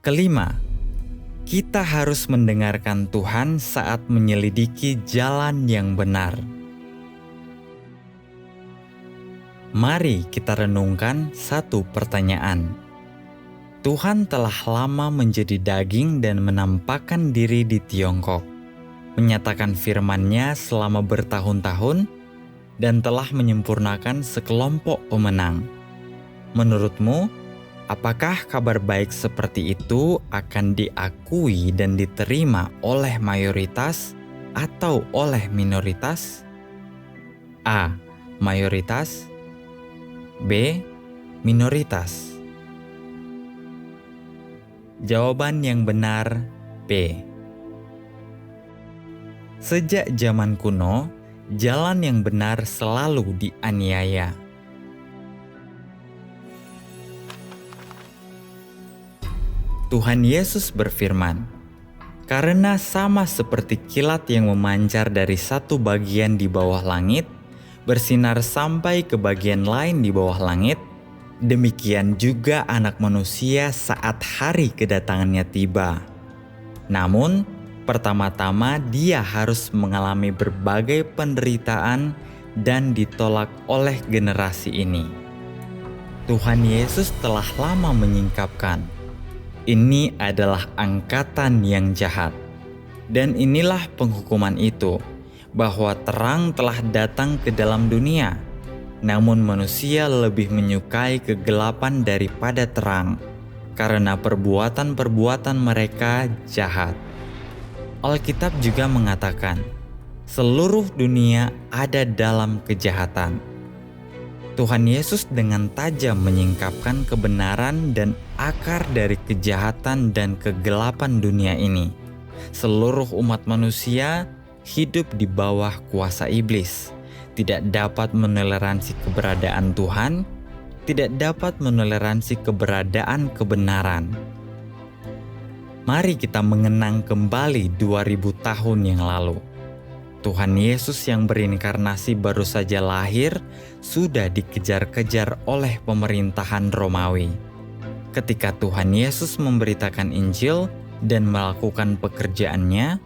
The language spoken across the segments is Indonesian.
Kelima, kita harus mendengarkan Tuhan saat menyelidiki jalan yang benar. Mari kita renungkan satu pertanyaan. Tuhan telah lama menjadi daging dan menampakkan diri di Tiongkok, menyatakan firman-Nya selama bertahun-tahun, dan telah menyempurnakan sekelompok pemenang. Menurutmu, apakah kabar baik seperti itu akan diakui dan diterima oleh mayoritas atau oleh minoritas? A. Mayoritas. B. Minoritas. Jawaban yang benar B. Sejak zaman kuno, jalan yang benar selalu dianiaya. Tuhan Yesus berfirman, "Karena sama seperti kilat yang memancar dari satu bagian di bawah langit, bersinar sampai ke bagian lain di bawah langit, demikian juga Anak Manusia saat hari kedatangannya tiba. Namun, pertama-tama Dia harus mengalami berbagai penderitaan dan ditolak oleh generasi ini." Tuhan Yesus telah lama menyingkapkan, ini adalah angkatan yang jahat. Dan inilah penghukuman itu, bahwa terang telah datang ke dalam dunia, namun manusia lebih menyukai kegelapan daripada terang, karena perbuatan-perbuatan mereka jahat. Alkitab juga mengatakan, seluruh dunia ada dalam kejahatan. Tuhan Yesus dengan tajam menyingkapkan kebenaran dan akar dari kejahatan dan kegelapan dunia ini. Seluruh umat manusia hidup di bawah kuasa iblis, tidak dapat menoleransi keberadaan Tuhan, tidak dapat menoleransi keberadaan kebenaran. Mari kita mengenang kembali 2000 tahun yang lalu. Tuhan Yesus yang berinkarnasi baru saja lahir sudah dikejar-kejar oleh pemerintahan Romawi. Ketika Tuhan Yesus memberitakan Injil dan melakukan pekerjaannya,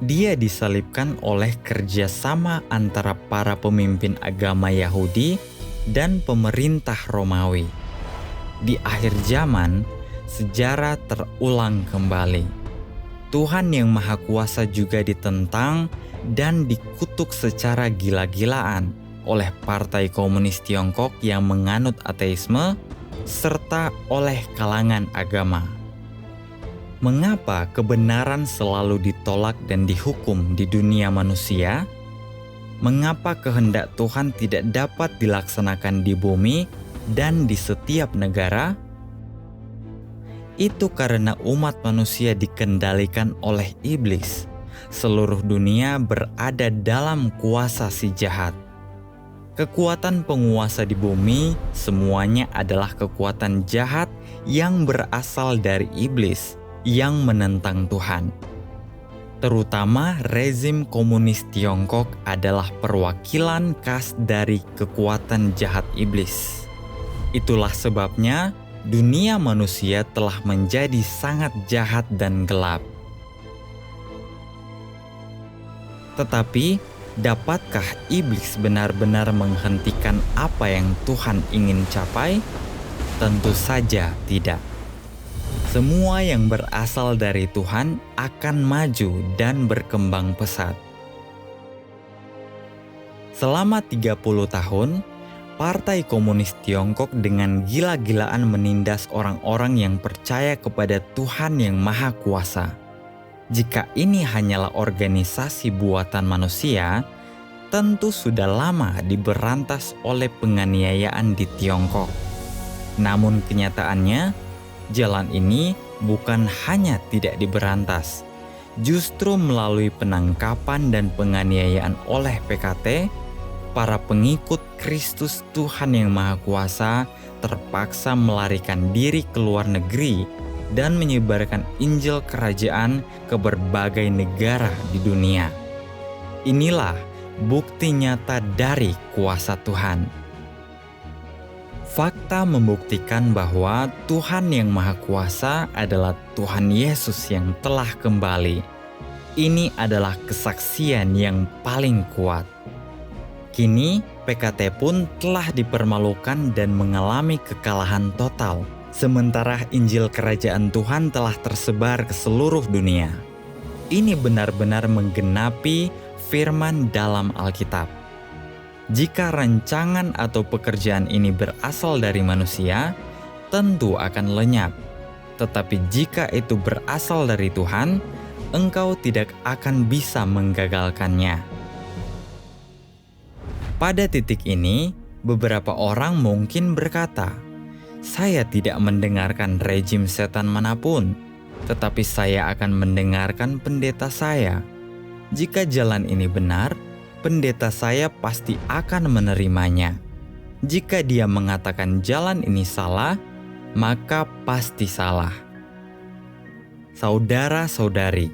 Dia disalibkan oleh kerjasama antara para pemimpin agama Yahudi dan pemerintah Romawi. Di akhir zaman, sejarah terulang kembali. Tuhan yang Maha Kuasa juga ditentang dan dikutuk secara gila-gilaan oleh Partai Komunis Tiongkok yang menganut ateisme serta oleh kalangan agama. Mengapa kebenaran selalu ditolak dan dihukum di dunia manusia? Mengapa kehendak Tuhan tidak dapat dilaksanakan di bumi dan di setiap negara? Itu karena umat manusia dikendalikan oleh iblis. Seluruh dunia berada dalam kuasa si jahat. Kekuatan penguasa di bumi semuanya adalah kekuatan jahat yang berasal dari iblis yang menentang Tuhan. Terutama rezim komunis Tiongkok adalah perwakilan khas dari kekuatan jahat iblis. Itulah sebabnya dunia manusia telah menjadi sangat jahat dan gelap. Tetapi, dapatkah iblis benar-benar menghentikan apa yang Tuhan ingin capai? Tentu saja tidak. Semua yang berasal dari Tuhan akan maju dan berkembang pesat. Selama 30 tahun, Partai Komunis Tiongkok dengan gila-gilaan menindas orang-orang yang percaya kepada Tuhan yang Maha Kuasa. Jika ini hanyalah organisasi buatan manusia, tentu sudah lama diberantas oleh penganiayaan di Tiongkok. Namun kenyataannya, jalan ini bukan hanya tidak diberantas, justru melalui penangkapan dan penganiayaan oleh PKT, para pengikut Kristus Tuhan yang Maha Kuasa terpaksa melarikan diri ke luar negeri dan menyebarkan Injil Kerajaan ke berbagai negara di dunia. Inilah bukti nyata dari kuasa Tuhan. Fakta membuktikan bahwa Tuhan yang Maha Kuasa adalah Tuhan Yesus yang telah kembali. Ini adalah kesaksian yang paling kuat. Kini, PKT pun telah dipermalukan dan mengalami kekalahan total, sementara Injil Kerajaan Tuhan telah tersebar ke seluruh dunia. Ini benar-benar menggenapi firman dalam Alkitab. Jika rancangan atau pekerjaan ini berasal dari manusia, tentu akan lenyap. Tetapi jika itu berasal dari Tuhan, engkau tidak akan bisa menggagalkannya. Pada titik ini, beberapa orang mungkin berkata, "Saya tidak mendengarkan rejim setan manapun, tetapi saya akan mendengarkan pendeta saya. Jika jalan ini benar, pendeta saya pasti akan menerimanya. Jika dia mengatakan jalan ini salah, maka pasti salah." Saudara-saudari,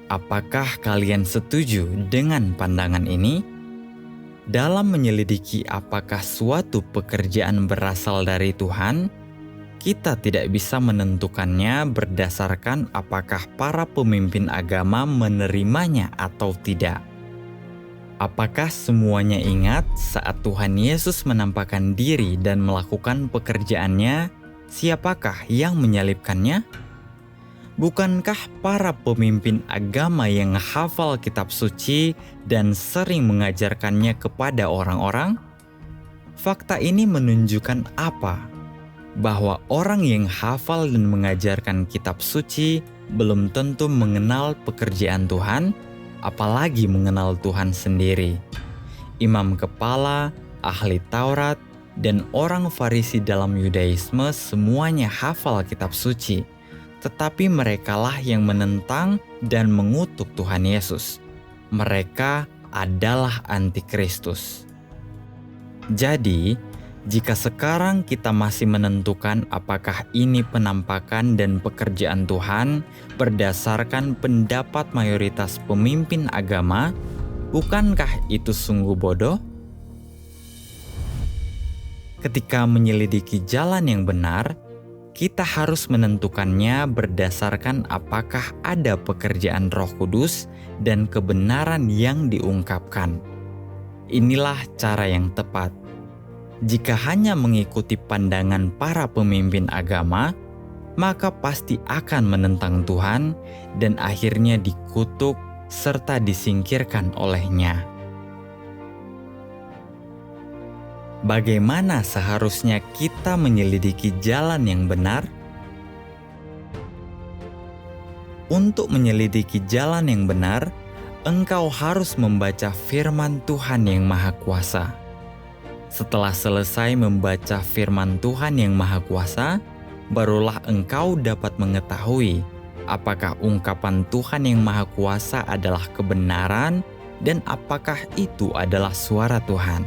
apakah kalian setuju dengan pandangan ini? Dalam menyelidiki apakah suatu pekerjaan berasal dari Tuhan, kita tidak bisa menentukannya berdasarkan apakah para pemimpin agama menerimanya atau tidak. Apakah semuanya ingat saat Tuhan Yesus menampakkan diri dan melakukan pekerjaannya, siapakah yang menyalibkannya? Bukankah para pemimpin agama yang hafal kitab suci dan sering mengajarkannya kepada orang-orang? Fakta ini menunjukkan apa? Bahwa orang yang hafal dan mengajarkan kitab suci belum tentu mengenal pekerjaan Tuhan, apalagi mengenal Tuhan sendiri. Imam kepala, ahli Taurat, dan orang Farisi dalam Yudaisme semuanya hafal kitab suci, tetapi merekalah yang menentang dan mengutuk Tuhan Yesus. Mereka adalah antikristus. Jadi, jika sekarang kita masih menentukan apakah ini penampakan dan pekerjaan Tuhan berdasarkan pendapat mayoritas pemimpin agama, bukankah itu sungguh bodoh? Ketika menyelidiki jalan yang benar, kita harus menentukannya berdasarkan apakah ada pekerjaan Roh Kudus dan kebenaran yang diungkapkan. Inilah cara yang tepat. Jika hanya mengikuti pandangan para pemimpin agama, maka pasti akan menentang Tuhan dan akhirnya dikutuk serta disingkirkan olehnya. Bagaimana seharusnya kita menyelidiki jalan yang benar? Untuk menyelidiki jalan yang benar, engkau harus membaca firman Tuhan yang Maha Kuasa. Setelah selesai membaca firman Tuhan yang Maha Kuasa, barulah engkau dapat mengetahui apakah ungkapan Tuhan yang Maha Kuasa adalah kebenaran dan apakah itu adalah suara Tuhan.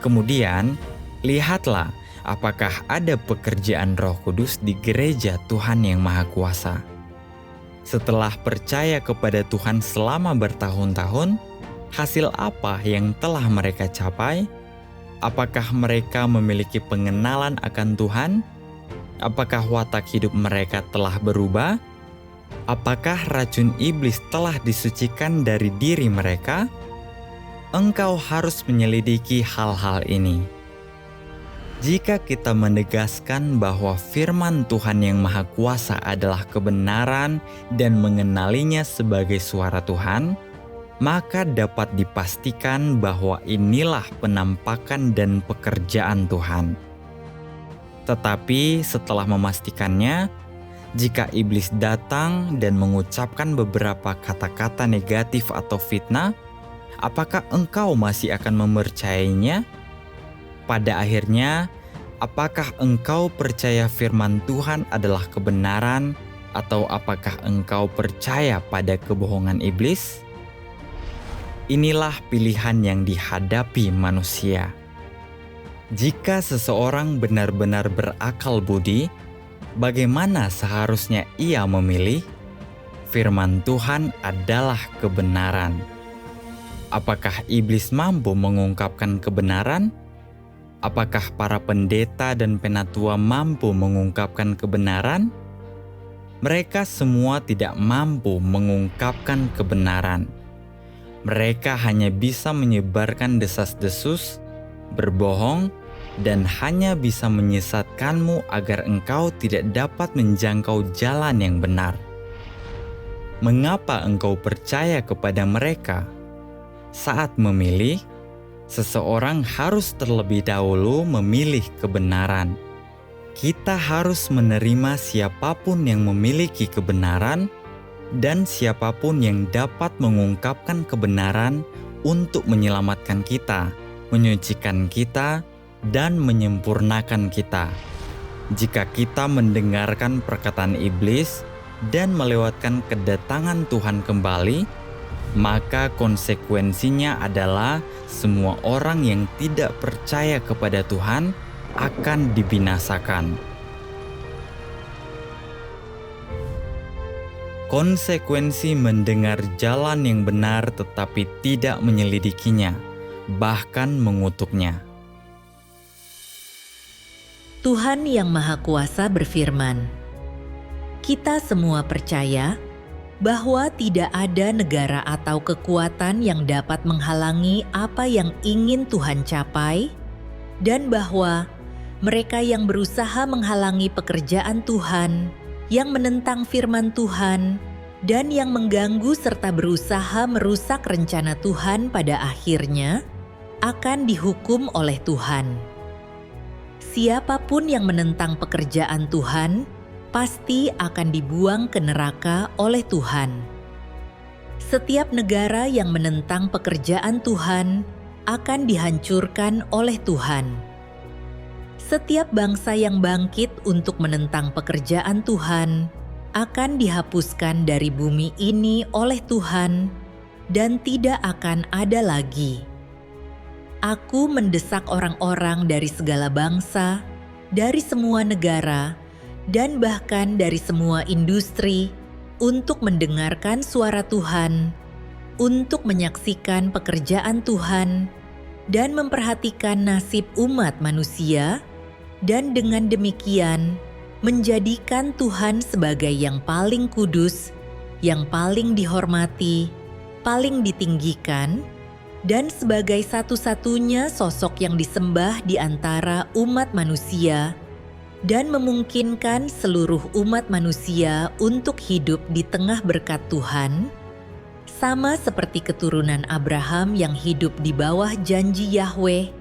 Kemudian, lihatlah apakah ada pekerjaan Roh Kudus di gereja Tuhan yang Maha Kuasa. Setelah percaya kepada Tuhan selama bertahun-tahun, hasil apa yang telah mereka capai? Apakah mereka memiliki pengenalan akan Tuhan? Apakah watak hidup mereka telah berubah? Apakah racun iblis telah disucikan dari diri mereka? Engkau harus menyelidiki hal-hal ini. Jika kita menegaskan bahwa firman Tuhan yang Maha Kuasa adalah kebenaran dan mengenalinya sebagai suara Tuhan, maka dapat dipastikan bahwa inilah penampakan dan pekerjaan Tuhan. Tetapi setelah memastikannya, jika iblis datang dan mengucapkan beberapa kata-kata negatif atau fitnah, apakah engkau masih akan mempercayainya? Pada akhirnya, apakah engkau percaya firman Tuhan adalah kebenaran, atau apakah engkau percaya pada kebohongan iblis? Inilah pilihan yang dihadapi manusia. Jika seseorang benar-benar berakal budi, bagaimana seharusnya ia memilih? Firman Tuhan adalah kebenaran. Apakah iblis mampu mengungkapkan kebenaran? Apakah para pendeta dan penatua mampu mengungkapkan kebenaran? Mereka semua tidak mampu mengungkapkan kebenaran. Mereka hanya bisa menyebarkan desas-desus, berbohong, dan hanya bisa menyesatkanmu agar engkau tidak dapat menjangkau jalan yang benar. Mengapa engkau percaya kepada mereka? Saat memilih, seseorang harus terlebih dahulu memilih kebenaran. Kita harus menerima siapapun yang memiliki kebenaran dan siapapun yang dapat mengungkapkan kebenaran untuk menyelamatkan kita, menyucikan kita, dan menyempurnakan kita. Jika kita mendengarkan perkataan iblis dan melewatkan kedatangan Tuhan kembali, maka konsekuensinya adalah semua orang yang tidak percaya kepada Tuhan akan dibinasakan. Konsekuensi mendengar jalan yang benar tetapi tidak menyelidikinya, bahkan mengutuknya. Tuhan yang Maha Kuasa berfirman, "Kita semua percaya bahwa tidak ada negara atau kekuatan yang dapat menghalangi apa yang ingin Tuhan capai, dan bahwa mereka yang berusaha menghalangi pekerjaan Tuhan, yang menentang firman Tuhan, dan yang mengganggu serta berusaha merusak rencana Tuhan pada akhirnya akan dihukum oleh Tuhan. Siapapun yang menentang pekerjaan Tuhan pasti akan dibuang ke neraka oleh Tuhan. Setiap negara yang menentang pekerjaan Tuhan akan dihancurkan oleh Tuhan. Setiap bangsa yang bangkit untuk menentang pekerjaan Tuhan akan dihapuskan dari bumi ini oleh Tuhan dan tidak akan ada lagi. Aku mendesak orang-orang dari segala bangsa, dari semua negara, dan bahkan dari semua industri untuk mendengarkan suara Tuhan, untuk menyaksikan pekerjaan Tuhan, dan memperhatikan nasib umat manusia, dan dengan demikian menjadikan Tuhan sebagai yang paling kudus, yang paling dihormati, paling ditinggikan, dan sebagai satu-satunya sosok yang disembah di antara umat manusia, dan memungkinkan seluruh umat manusia untuk hidup di tengah berkat Tuhan, sama seperti keturunan Abraham yang hidup di bawah janji Yahweh,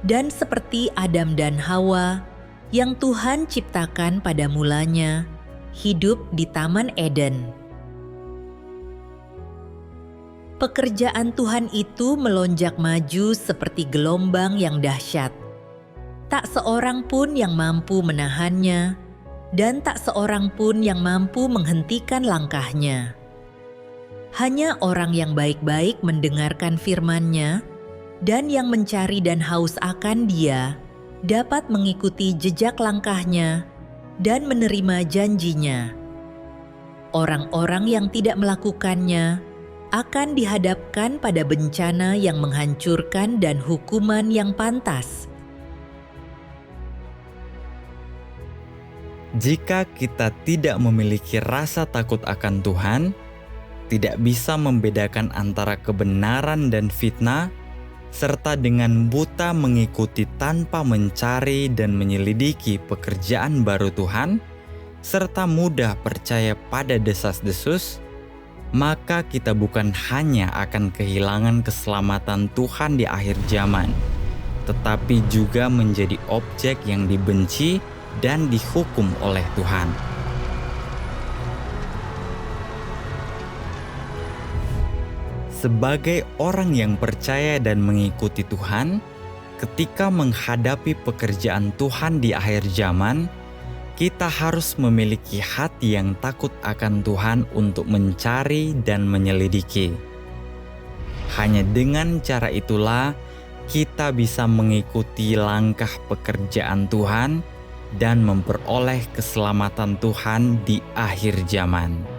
dan seperti Adam dan Hawa yang Tuhan ciptakan pada mulanya, hidup di Taman Eden. Pekerjaan Tuhan itu melonjak maju seperti gelombang yang dahsyat. Tak seorang pun yang mampu menahannya, dan tak seorang pun yang mampu menghentikan langkahnya. Hanya orang yang baik-baik mendengarkan firman-Nya, dan yang mencari dan haus akan Dia, dapat mengikuti jejak langkahnya dan menerima janjinya. Orang-orang yang tidak melakukannya akan dihadapkan pada bencana yang menghancurkan dan hukuman yang pantas. Jika kita tidak memiliki rasa takut akan Tuhan, tidak bisa membedakan antara kebenaran dan fitnah, serta dengan buta mengikuti tanpa mencari dan menyelidiki pekerjaan baru Tuhan, serta mudah percaya pada desas-desus, maka kita bukan hanya akan kehilangan keselamatan Tuhan di akhir zaman, tetapi juga menjadi objek yang dibenci dan dihukum oleh Tuhan. Sebagai orang yang percaya dan mengikuti Tuhan, ketika menghadapi pekerjaan Tuhan di akhir zaman, kita harus memiliki hati yang takut akan Tuhan untuk mencari dan menyelidiki. Hanya dengan cara itulah kita bisa mengikuti langkah pekerjaan Tuhan dan memperoleh keselamatan Tuhan di akhir zaman.